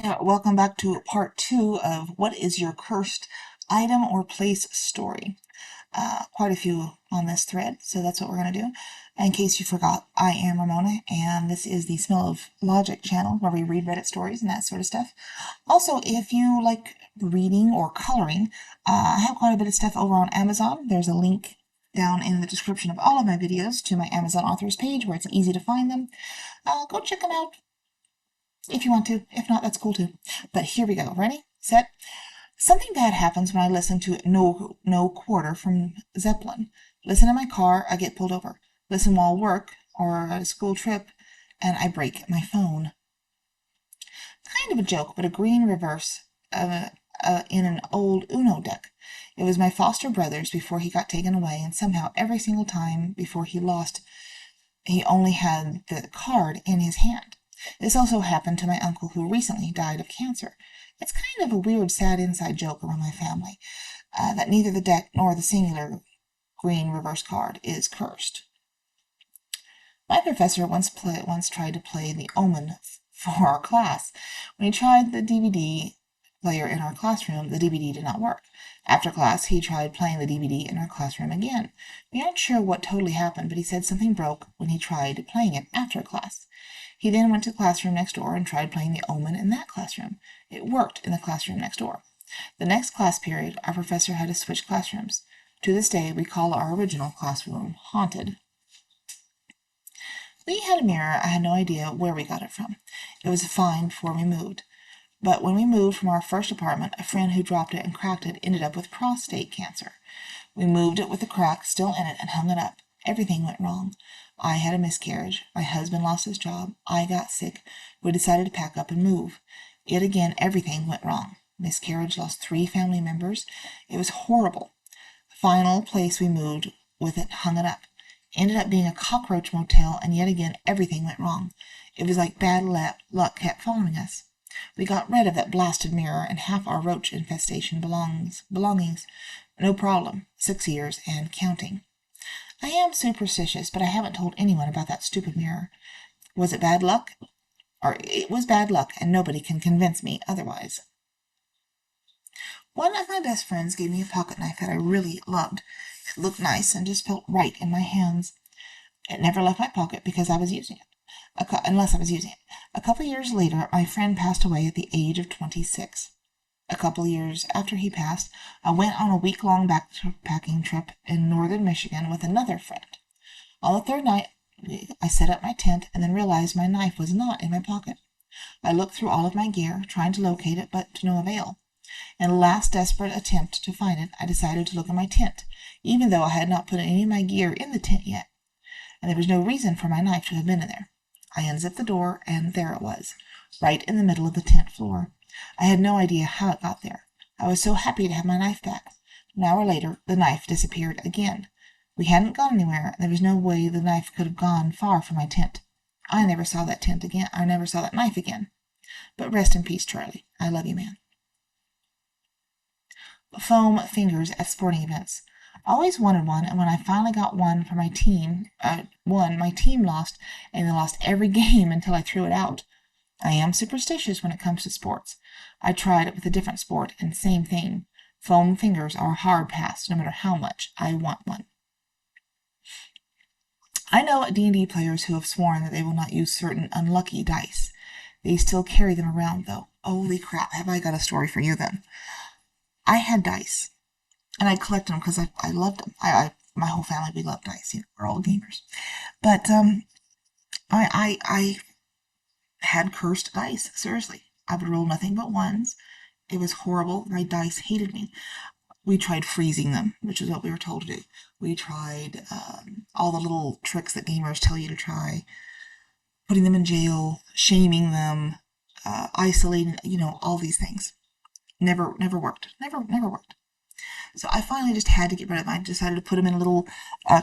Welcome back to part 2 of what is your cursed item or place story. Quite a few on this thread, so that's what we're going to do. In case you forgot, I am Ramona, and this is the Smell of Logic channel where we read Reddit stories and that sort of stuff. Also, if you like reading or coloring, I have quite a bit of stuff over on Amazon. There's a link down in the description of all of my videos to my Amazon authors page where it's easy to find them. Go check them out if you want to. If not, that's cool too. But here we go. Ready? Set. Something bad happens when I listen to No Quarter from Zeppelin. Listen in my car, I get pulled over. Listen while work or at a school trip, and I break my phone. Kind of a joke, but a green reverse in an old Uno deck. It was my foster brother's before he got taken away, and somehow every single time before he lost, he only had the card in his hand. This also happened to my uncle who recently died of cancer. It's kind of a weird, sad inside joke around my family that neither the deck nor the singular green reverse card is cursed. My professor once tried to play The Omen for our class. When he tried the DVD player in our classroom, the DVD did not work. After class, he tried playing the DVD in our classroom again. We aren't sure what totally happened, but he said something broke when he tried playing it after class. He then went to the classroom next door and tried playing The Omen in that classroom. It worked in the classroom next door. The next class period, our professor had to switch classrooms. To this day, we call our original classroom haunted. We had a mirror. I had no idea where we got it from. It was fine before we moved. But when we moved from our first apartment, a friend who dropped it and cracked it ended up with prostate cancer. We moved it with the crack still in it and hung it up. Everything went wrong. I had a miscarriage. My husband lost his job. I got sick. We decided to pack up and move. Yet again, everything went wrong. Miscarriage lost 3 family members. It was horrible. Final place we moved with it, hung it up. Ended up being a cockroach motel, and yet again, everything went wrong. It was like bad luck kept following us. We got rid of that blasted mirror and half our roach infestation belongings. No problem. 6 years and counting. I am superstitious, but I haven't told anyone about that stupid mirror. Was it bad luck? Or it was bad luck, and nobody can convince me otherwise. One of my best friends gave me a pocket knife that I really loved. It looked nice and just felt right in my hands. It never left my pocket because I was using it, unless I was using it. A couple years later, my friend passed away at the age of 26. A couple years after he passed, I went on a week-long backpacking trip in northern Michigan with another friend. On the third night, I set up my tent and then realized my knife was not in my pocket. I looked through all of my gear, trying to locate it, but to no avail. In a last desperate attempt to find it, I decided to look in my tent, even though I had not put any of my gear in the tent yet, and there was no reason for my knife to have been in there. I unzipped the door, and there it was, right in the middle of the tent floor. I had no idea how it got there. I was so happy to have my knife back. An hour later, the knife disappeared again. We hadn't gone anywhere, and there was no way the knife could have gone far from my tent. I never saw that tent again. I never saw that knife again. But rest in peace, Charlie. I love you, man. Foam fingers at sporting events. I always wanted one, and when I finally got one for my team, my team lost, and they lost every game until I threw it out. I am superstitious when it comes to sports. I tried it with a different sport, and same thing. Foam fingers are a hard pass, no matter how much I want one. I know D&D players who have sworn that they will not use certain unlucky dice. They still carry them around, though. Holy crap, have I got a story for you then. I had dice, and I collected them because I loved them. My whole family, we love dice. You know, we're all gamers. But I had cursed dice. Seriously, I would roll nothing but ones. It was horrible. My dice hated me. We tried freezing them, which is what we were told to do. We tried all the little tricks that gamers tell you to try, putting them in jail, shaming them, isolating, all these things. Never worked. Never worked. So I finally just had to get rid of them. I decided to put them in a little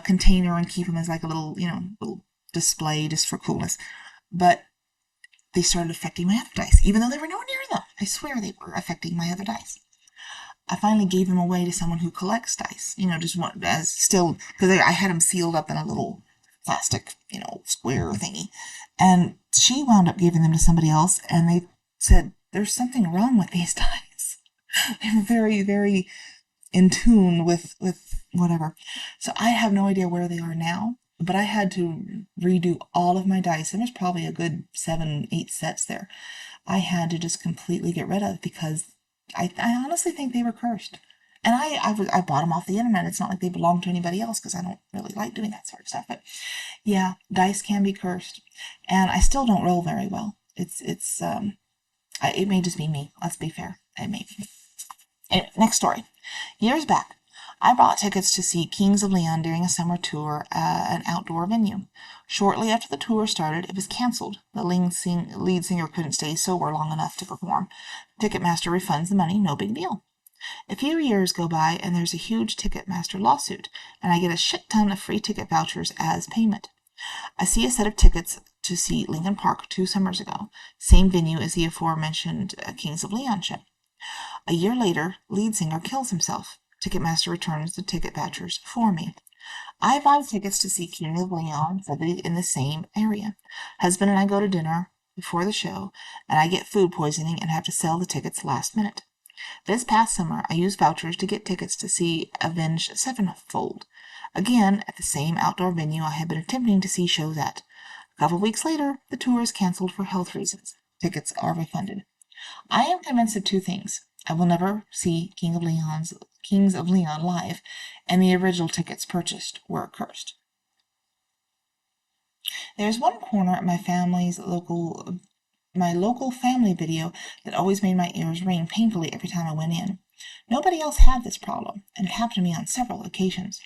container and keep them as like a little, little display just for coolness. But they started affecting my other dice, even though they were nowhere near them. I swear they were affecting my other dice. I finally gave them away to someone who collects dice, just one, as still, because I had them sealed up in a little plastic, square thingy. And she wound up giving them to somebody else, and they said, there's something wrong with these dice. They were very, very in tune with whatever. So I have no idea where they are now, but I had to redo all of my dice, and there's probably a good 7, 8 sets there. I had to just completely get rid of because I honestly think they were cursed. And I bought them off the internet. It's not like they belong to anybody else because I don't really like doing that sort of stuff. But yeah, dice can be cursed, and I still don't roll very well. It may just be me. Let's be fair. It may be me. Anyway, next story. Years back, I bought tickets to see Kings of Leon during a summer tour at an outdoor venue. Shortly after the tour started, it was canceled. The lead singer couldn't stay sober long enough to perform. Ticketmaster refunds the money, no big deal. A few years go by and there's a huge Ticketmaster lawsuit, and I get a shit ton of free ticket vouchers as payment. I see a set of tickets to see Lincoln Park 2 summers ago, same venue as the aforementioned Kings of Leon show. A year later, lead singer kills himself. Ticketmaster returns the ticket vouchers for me. I buy tickets to see King of Leon in the same area. Husband and I go to dinner before the show, and I get food poisoning and have to sell the tickets last minute. This past summer, I used vouchers to get tickets to see Avenged Sevenfold. Again, at the same outdoor venue I had been attempting to see shows at. A couple weeks later, the tour is canceled for health reasons. Tickets are refunded. I am convinced of 2 things. I will never see Kings of Leon live, and the original tickets purchased were cursed. There's one corner at my local family video that always made my ears ring painfully every time I went in. Nobody else had this problem, and it happened to me on several occasions.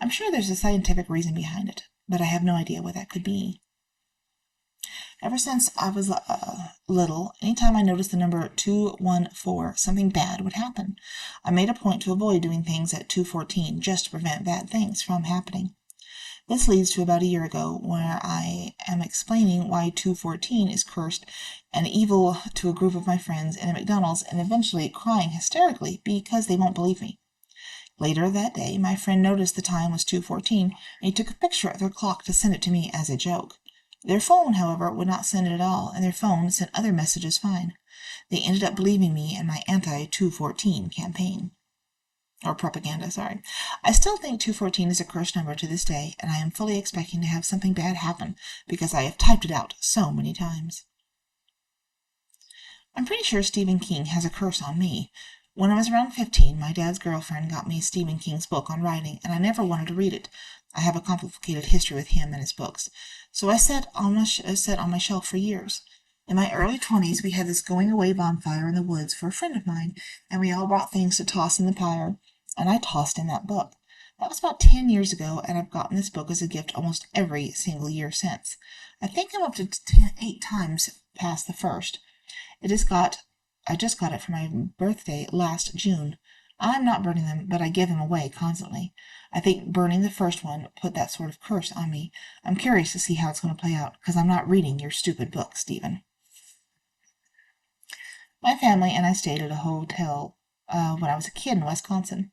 I'm sure there's a scientific reason behind it, but I have no idea what that could be. Ever since I was little, anytime I noticed the number 214, something bad would happen. I made a point to avoid doing things at 214 just to prevent bad things from happening. This leads to about a year ago, where I am explaining why 214 is cursed and evil to a group of my friends in a McDonald's, and eventually crying hysterically because they won't believe me. Later that day, my friend noticed the time was 2:14, and he took a picture of their clock to send it to me as a joke. Their phone, however, would not send it at all, and their phone sent other messages fine. They ended up believing me in my anti-214 campaign. Or propaganda, sorry. I still think 214 is a cursed number to this day, and I am fully expecting to have something bad happen because I have typed it out so many times. I'm pretty sure Stephen King has a curse on me. When I was around 15, my dad's girlfriend got me Stephen King's book on writing, and I never wanted to read it. I have a complicated history with him and his books, so I sat on my shelf for years. In my early 20s, we had this going-away bonfire in the woods for a friend of mine, and we all brought things to toss in the pyre, and I tossed in that book. That was about 10 years ago, and I've gotten this book as a gift almost every single year since. I think I'm up to 8 times past the first. I just got it for my birthday last June. I'm not burning them, but I give them away constantly. I think burning the first one put that sort of curse on me. I'm curious to see how it's going to play out, because I'm not reading your stupid book, Stephen. My family and I stayed at a hotel when I was a kid in Wisconsin.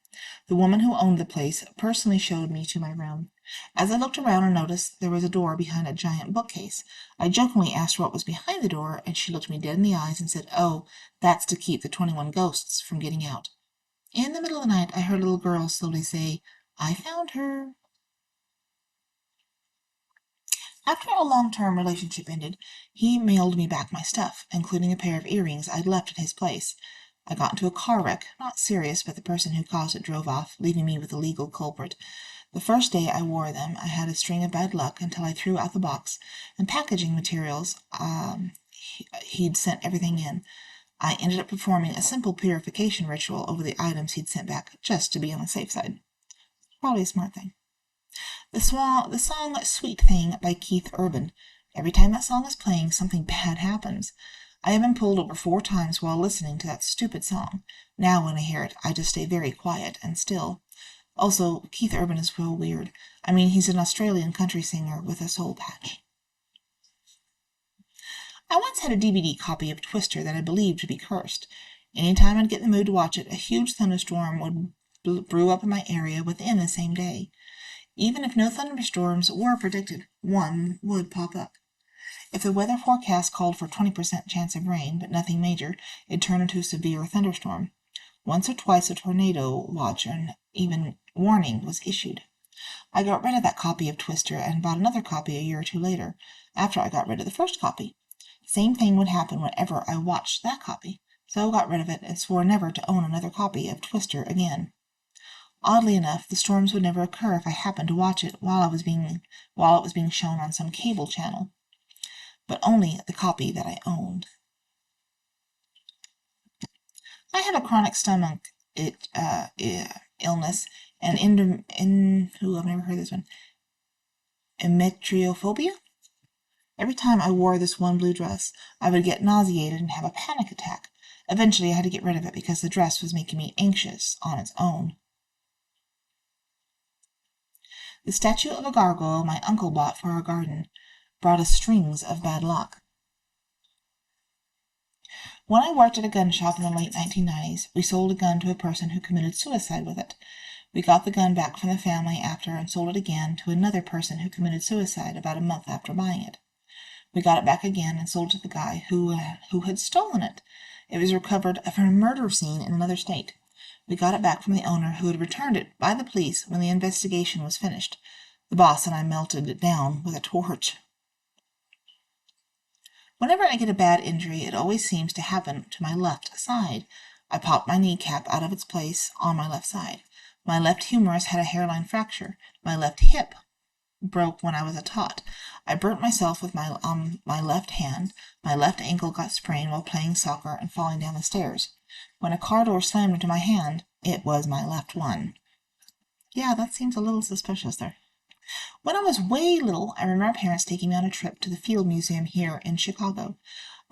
The woman who owned the place personally showed me to my room. As I looked around and noticed there was a door behind a giant bookcase, I jokingly asked her what was behind the door, and she looked me dead in the eyes and said, "Oh, that's to keep the 21 ghosts from getting out." In the middle of the night, I heard a little girl slowly say, "I found her." After a long-term relationship ended, he mailed me back my stuff, including a pair of earrings I'd left at his place. I got into a car wreck, not serious, but the person who caused it drove off, leaving me with the legal culprit. The first day I wore them, I had a string of bad luck until I threw out the box and packaging materials. He'd sent everything in. I ended up performing a simple purification ritual over the items he'd sent back, just to be on the safe side. Probably a smart thing. The song Sweet Thing by Keith Urban. Every time that song is playing, something bad happens. I have been pulled over 4 times while listening to that stupid song. Now when I hear it, I just stay very quiet and still. Also, Keith Urban is real weird. I mean, he's an Australian country singer with a soul patch. I once had a DVD copy of Twister that I believed to be cursed. Any time I'd get in the mood to watch it, a huge thunderstorm would brew up in my area within the same day. Even if no thunderstorms were predicted, one would pop up. If the weather forecast called for 20% chance of rain, but nothing major, it turned into a severe thunderstorm. Once or twice a tornado watch and even warning was issued. I got rid of that copy of Twister and bought another copy a year or two later, after I got rid of the first copy. Same thing would happen whenever I watched that copy, so I got rid of it and swore never to own another copy of Twister again. Oddly enough, the storms would never occur if I happened to watch it while it was being shown on some cable channel, but only the copy that I owned. I have a chronic stomach illness and I've never heard this one. Emetriophobia? Every time I wore this one blue dress, I would get nauseated and have a panic attack. Eventually, I had to get rid of it because the dress was making me anxious on its own. The statue of a gargoyle my uncle bought for our garden brought us strings of bad luck. When I worked at a gun shop in the late 1990s, we sold a gun to a person who committed suicide with it. We got the gun back from the family after and sold it again to another person who committed suicide about a month after buying it. We got it back again and sold it to the guy who had stolen it. It was recovered from a murder scene in another state. We got it back from the owner who had returned it by the police when the investigation was finished. The boss and I melted it down with a torch. Whenever I get a bad injury, it always seems to happen to my left side. I popped my kneecap out of its place on my left side. My left humerus had a hairline fracture. My left hip broke when I was a tot. I burnt myself with my left hand. My left ankle got sprained while playing soccer and falling down the stairs. When a car door slammed into my hand, it was my left one. Yeah, that seems a little suspicious there. When I was way little, I remember my parents taking me on a trip to the Field Museum here in Chicago.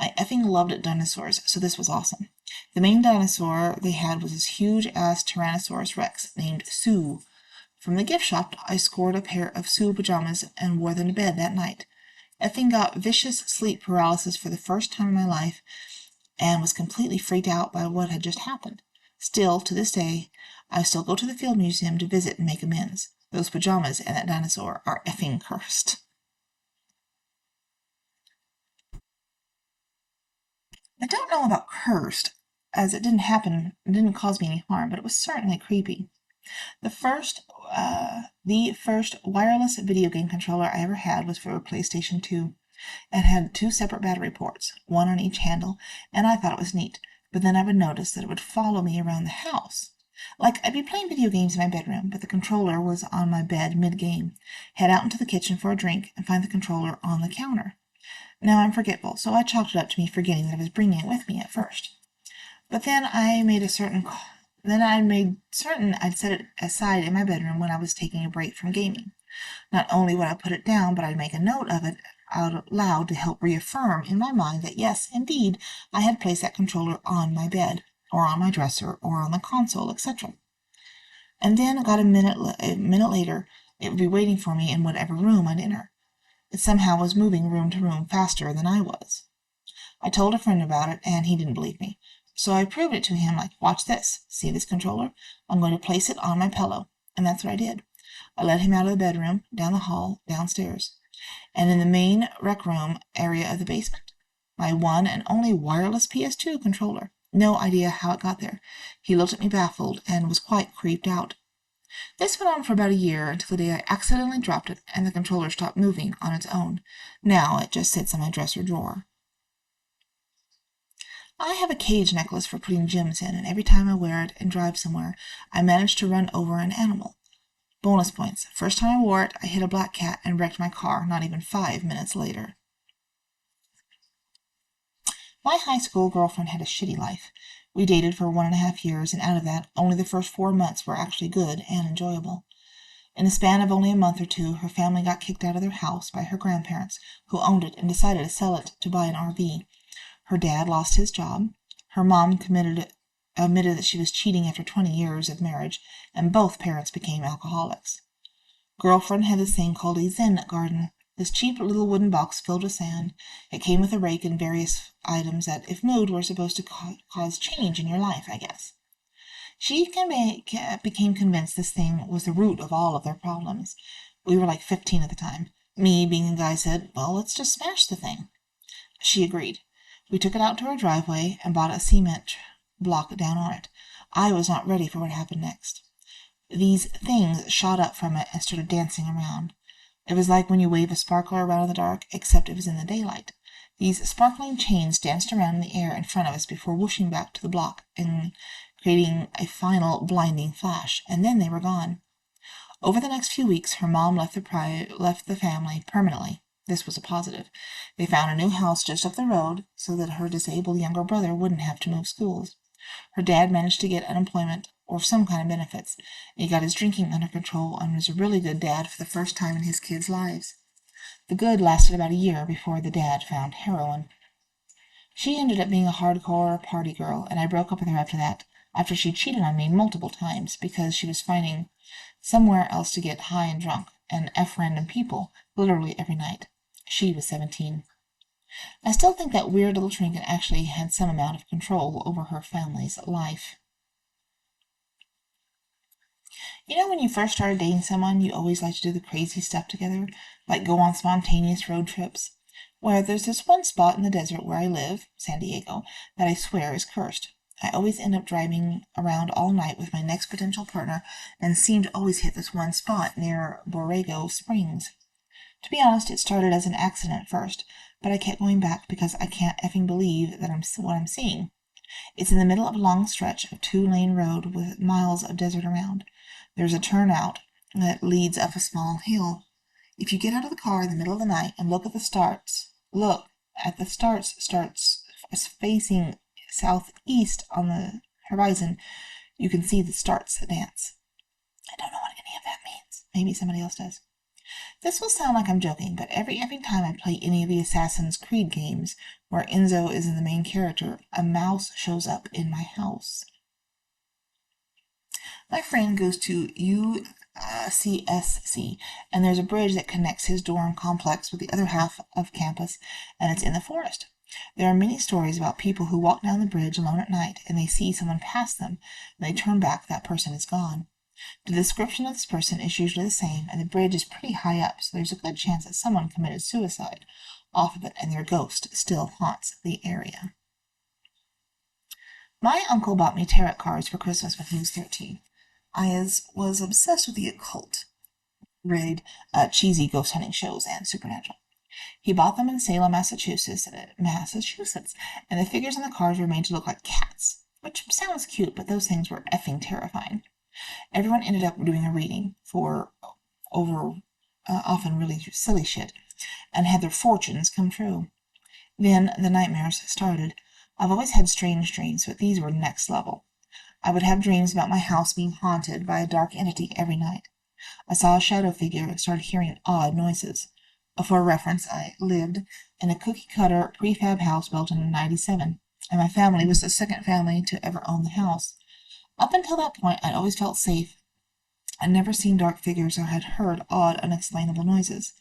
I effing loved dinosaurs, so this was awesome. The main dinosaur they had was this huge-ass Tyrannosaurus Rex named Sue. From the gift shop, I scored a pair of Sue pajamas and wore them to bed that night. Effing got vicious sleep paralysis for the first time in my life and was completely freaked out by what had just happened. Still, to this day, I still go to the Field Museum to visit and make amends. Those pajamas and that dinosaur are effing cursed. I don't know about cursed, as it didn't cause me any harm, but it was certainly creepy. The first wireless video game controller I ever had was for a PlayStation 2. It had 2 separate battery ports, one on each handle, and I thought it was neat, but then I would notice that it would follow me around the house. Like, I'd be playing video games in my bedroom, but the controller was on my bed mid-game, head out into the kitchen for a drink, and find the controller on the counter. Now I'm forgetful, so I chalked it up to me forgetting that I was bringing it with me at first. But then I made certain I'd set it aside in my bedroom when I was taking a break from gaming. Not only would I put it down, but I'd make a note of it out loud to help reaffirm in my mind that yes, indeed, I had placed that controller on my bed, or on my dresser, or on the console, etc. And then about a minute later, it would be waiting for me in whatever room I'd enter. It somehow was moving room to room faster than I was. I told a friend about it, and he didn't believe me. So I proved it to him like, watch this. See this controller? I'm going to place it on my pillow. And that's what I did. I led him out of the bedroom, down the hall, downstairs, and in the main rec room area of the basement. My one and only wireless PS2 controller. No idea how it got there. He looked at me baffled and was quite creeped out. This went on for about a year until the day I accidentally dropped it and the controller stopped moving on its own. Now it just sits in my dresser drawer. I have a cage necklace for putting gems in, and every time I wear it and drive somewhere, I manage to run over an animal. Bonus points. First time I wore it, I hit a black cat and wrecked my car not even 5 minutes later. My high school girlfriend had a shitty life. We dated for 1.5 years, and out of that, only the first 4 months were actually good and enjoyable. In the span of only a month or 2, her family got kicked out of their house by her grandparents, who owned it and decided to sell it to buy an RV. Her dad lost his job. Her mom admitted that she was cheating after 20 years of marriage, and both parents became alcoholics. Girlfriend had this thing called a Zen garden, this cheap little wooden box filled with sand. It came with a rake and various items that, if moved, were supposed to cause change in your life, I guess. She became convinced this thing was the root of all of their problems. We were like 15 at the time. Me, being a guy, said, "Well, let's just smash the thing." She agreed. We took it out to our driveway and bought a cement block down on it. I was not ready for what happened next. These things shot up from it and started dancing around. It was like when you wave a sparkler around in the dark, except it was in the daylight. These sparkling chains danced around in the air in front of us before whooshing back to the block and creating a final blinding flash, and then they were gone. Over the next few weeks, her mom left the family permanently. This was a positive. They found a new house just up the road so that her disabled younger brother wouldn't have to move schools. Her dad managed to get unemployment or some kind of benefits. He got his drinking under control and was a really good dad for the first time in his kids' lives. The good lasted about a year before the dad found heroin. She ended up being a hardcore party girl, and I broke up with her after that, after she cheated on me multiple times because she was finding somewhere else to get high and drunk and F random people literally every night. She was 17. I still think that weird little trinket actually had some amount of control over her family's life. You know, when you first started dating someone, you always like to do the crazy stuff together, like go on spontaneous road trips. Well, there's this one spot in the desert where I live, San Diego, that I swear is cursed. I always end up driving around all night with my next potential partner and seem to always hit this one spot near Borrego Springs. To be honest, it started as an accident at first, but I kept going back because I can't effing believe that what I'm seeing. It's in the middle of a long stretch of two-lane road with miles of desert around. There's a turnout that leads up a small hill. If you get out of the car in the middle of the night and look at the starts facing southeast on the horizon, you can see the starts dance. I don't know what any of that means. Maybe somebody else does. This will sound like I'm joking, but every time I play any of the Assassin's Creed games where Enzo is the main character, a mouse shows up in my house. My friend goes to UCSC, and there's a bridge that connects his dorm complex with the other half of campus, and it's in the forest. There are many stories about people who walk down the bridge alone at night, and they see someone pass them, and they turn back, that person is gone. The description of this person is usually the same, and the bridge is pretty high up, so there's a good chance that someone committed suicide off of it, and their ghost still haunts the area. My uncle bought me tarot cards for Christmas when he was 13. I was obsessed with the occult, read cheesy ghost hunting shows and supernatural. He bought them in Salem, Massachusetts, and the figures on the cards were made to look like cats, which sounds cute, but those things were effing terrifying. Everyone ended up doing a reading for often really silly shit, and had their fortunes come true. Then the nightmares started. I've always had strange dreams, but these were next level. I would have dreams about my house being haunted by a dark entity every night. I saw a shadow figure and started hearing odd noises. For reference, I lived in a cookie-cutter prefab house built in 1997, and my family was the second family to ever own the house. Up until that point, I'd always felt safe. I'd never seen dark figures or had heard odd, unexplainable noises.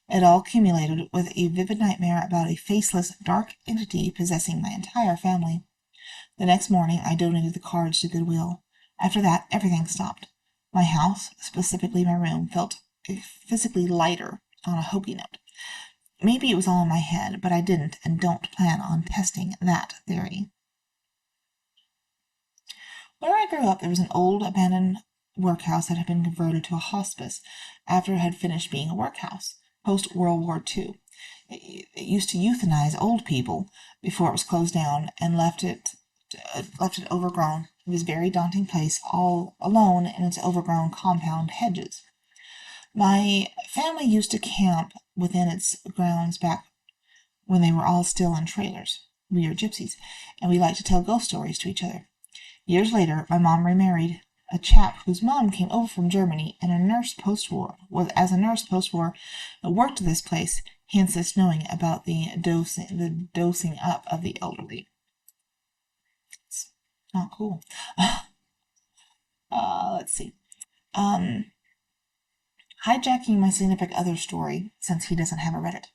It all accumulated with a vivid nightmare about a faceless, dark entity possessing my entire family. The next morning, I donated the cards to Goodwill. After that, everything stopped. My house, specifically my room, felt physically lighter on a hokey note. Maybe it was all in my head, but I didn't and don't plan on testing that theory. Where I grew up, there was an old abandoned workhouse that had been converted to a hospice after it had finished being a workhouse, post-World War II. It used to euthanize old people before it was closed down and left it overgrown. It was a very daunting place, all alone in its overgrown compound hedges. My family used to camp within its grounds back when they were all still in trailers. We are gypsies, and we liked to tell ghost stories to each other. Years later, my mom remarried a chap whose mom came over from Germany and a nurse post-war, worked at this place, hence this knowing about the dosing up of the elderly. It's not cool. Let's see. Hijacking my significant other story, since he doesn't have a Reddit.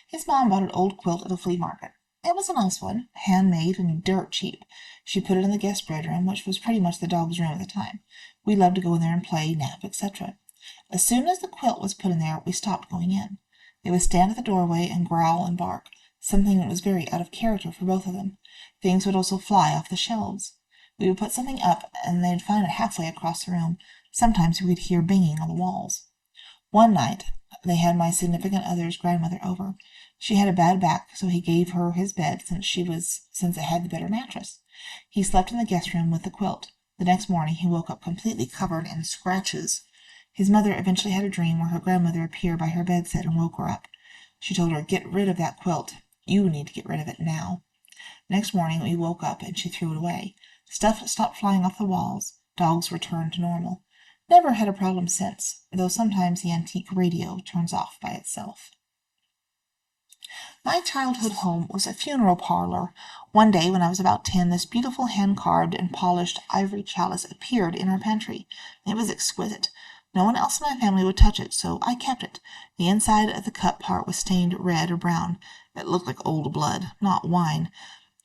His mom bought an old quilt at a flea market. It was a nice one, handmade and dirt cheap. She put it in the guest bedroom, which was pretty much the dog's room at the time. We loved to go in there and play, nap, etc. As soon as the quilt was put in there, we stopped going in. They would stand at the doorway and growl and bark, something that was very out of character for both of them. Things would also fly off the shelves. We would put something up, and they'd find it halfway across the room. Sometimes we'd hear banging on the walls. One night, they had my significant other's grandmother over. She had a bad back, so he gave her his bed since it had the better mattress. He slept in the guest room with the quilt. The next morning he woke up completely covered in scratches. His mother eventually had a dream where her grandmother appeared by her bedside and woke her up. She told her, "Get rid of that quilt. You need to get rid of it now." Next morning we woke up and she threw it away. Stuff stopped flying off the walls. Dogs returned to normal. Never had a problem since, though sometimes the antique radio turns off by itself. My childhood home was a funeral parlor. One day when I was about 10, this beautiful hand-carved and polished ivory chalice appeared in our pantry. It was exquisite. No one else in my family would touch it, so I kept it. The inside of the cup part was stained red or brown. It looked like old blood, not wine,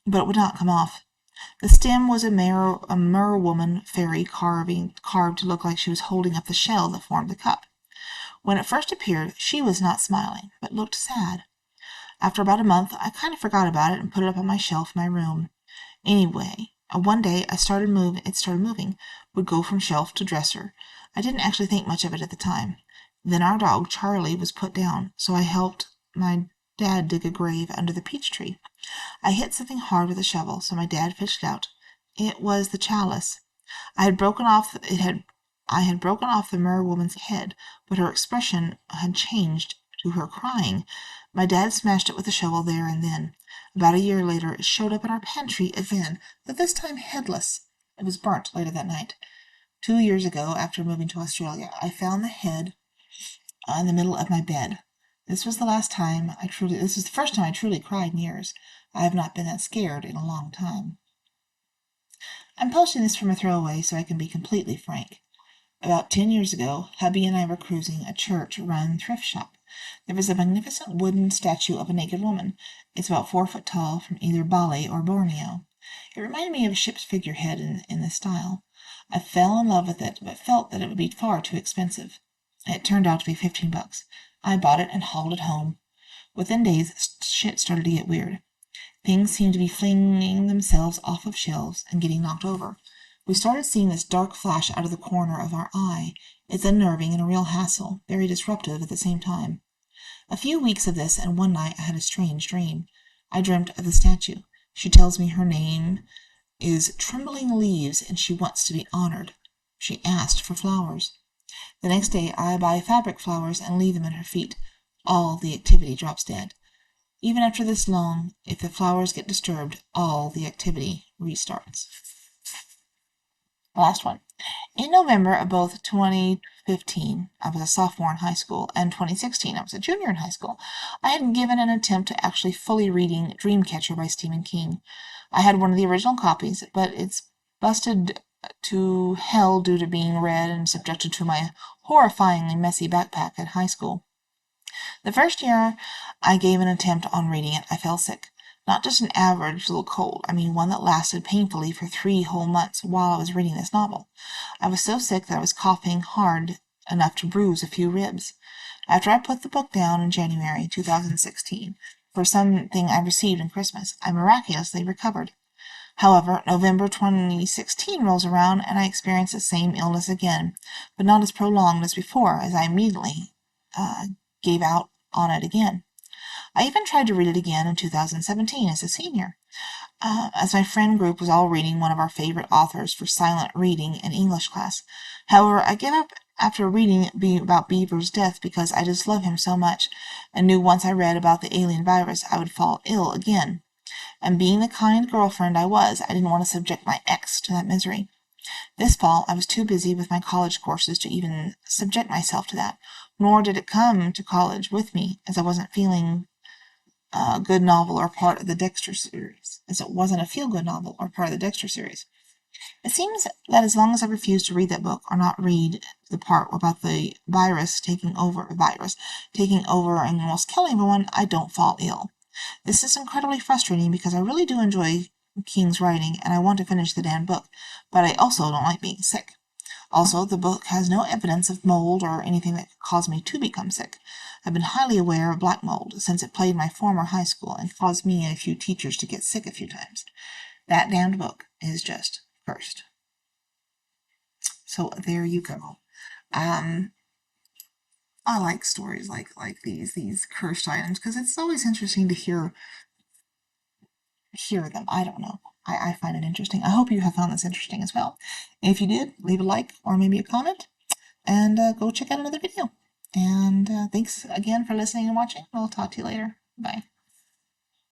but it would not come off. The stem was a merwoman fairy carved to look like she was holding up the shell that formed the cup. When it first appeared, she was not smiling, but looked sad. After about a month, I kind of forgot about it and put it up on my shelf in my room. Anyway, one day it started moving, would go from shelf to dresser. I didn't actually think much of it at the time. Then our dog, Charlie, was put down, so I helped my dad dig a grave under the peach tree. I hit something hard with a shovel, so my dad fished it out. It was the chalice. I had broken off the merwoman's head, but her expression had changed to her crying. My dad smashed it with a shovel there and then. About a year later, it showed up in our pantry again, but this time headless. It was burnt later that night. 2 years ago, after moving to Australia, I found the head in the middle of my bed. This was the first time I truly cried in years. I have not been that scared in a long time. I'm posting this from a throwaway so I can be completely frank. About 10 years ago, hubby and I were cruising a church-run thrift shop. There was a magnificent wooden statue of a naked woman. It's about 4 foot tall, from either Bali or Borneo. It reminded me of a ship's figurehead in this style. I fell in love with it, but felt that it would be far too expensive. It turned out to be $15. I bought it and hauled it home. Within days, shit started to get weird. Things seemed to be flinging themselves off of shelves and getting knocked over. We started seeing this dark flash out of the corner of our eye. It's unnerving and a real hassle, very disruptive at the same time. A few weeks of this, and one night I had a strange dream. I dreamt of the statue. She tells me her name is Trembling Leaves, and she wants to be honored. She asked for flowers. The next day I buy fabric flowers and leave them at her feet. All the activity drops dead. Even after this long, if the flowers get disturbed, all the activity restarts. Last one. In November of both 2015, I was a sophomore in high school, and 2016, I was a junior in high school, I had given an attempt to actually fully reading Dreamcatcher by Stephen King. I had one of the original copies, but it's busted to hell due to being read and subjected to my horrifyingly messy backpack at high school. The first year I gave an attempt on reading it, I fell sick. Not just an average little cold, I mean one that lasted painfully for 3 whole months while I was reading this novel. I was so sick that I was coughing hard enough to bruise a few ribs. After I put the book down in January 2016, for something I received in Christmas, I miraculously recovered. However, November 2016 rolls around and I experience the same illness again, but not as prolonged as before, as I immediately gave out on it again. I even tried to read it again in 2017 as a senior, as my friend group was all reading one of our favorite authors for silent reading in English class. However, I gave up after reading about Beaver's death because I just love him so much, and knew once I read about the alien virus I would fall ill again. And being the kind girlfriend I was, I didn't want to subject my ex to that misery. This fall, I was too busy with my college courses to even subject myself to that, nor did it come to college with me, as I wasn't feeling a good novel or part of the Dexter series, as it wasn't a feel-good novel or part of the Dexter series. It seems that as long as I refuse to read that book or not read the part about the virus taking over and almost killing everyone, I don't fall ill. This is incredibly frustrating because I really do enjoy King's writing and I want to finish the damn book, but I also don't like being sick. Also, the book has no evidence of mold or anything that could cause me to become sick. I've been highly aware of black mold since it plagued my former high school and caused me and a few teachers to get sick a few times. That damned book is just cursed. So there you go. I like stories like these cursed items because it's always interesting to hear them. I don't know. I find it interesting. I hope you have found this interesting as well. If you did, leave a like or maybe a comment, and go check out another video. And thanks again for listening and watching. We'll talk to you later. Bye.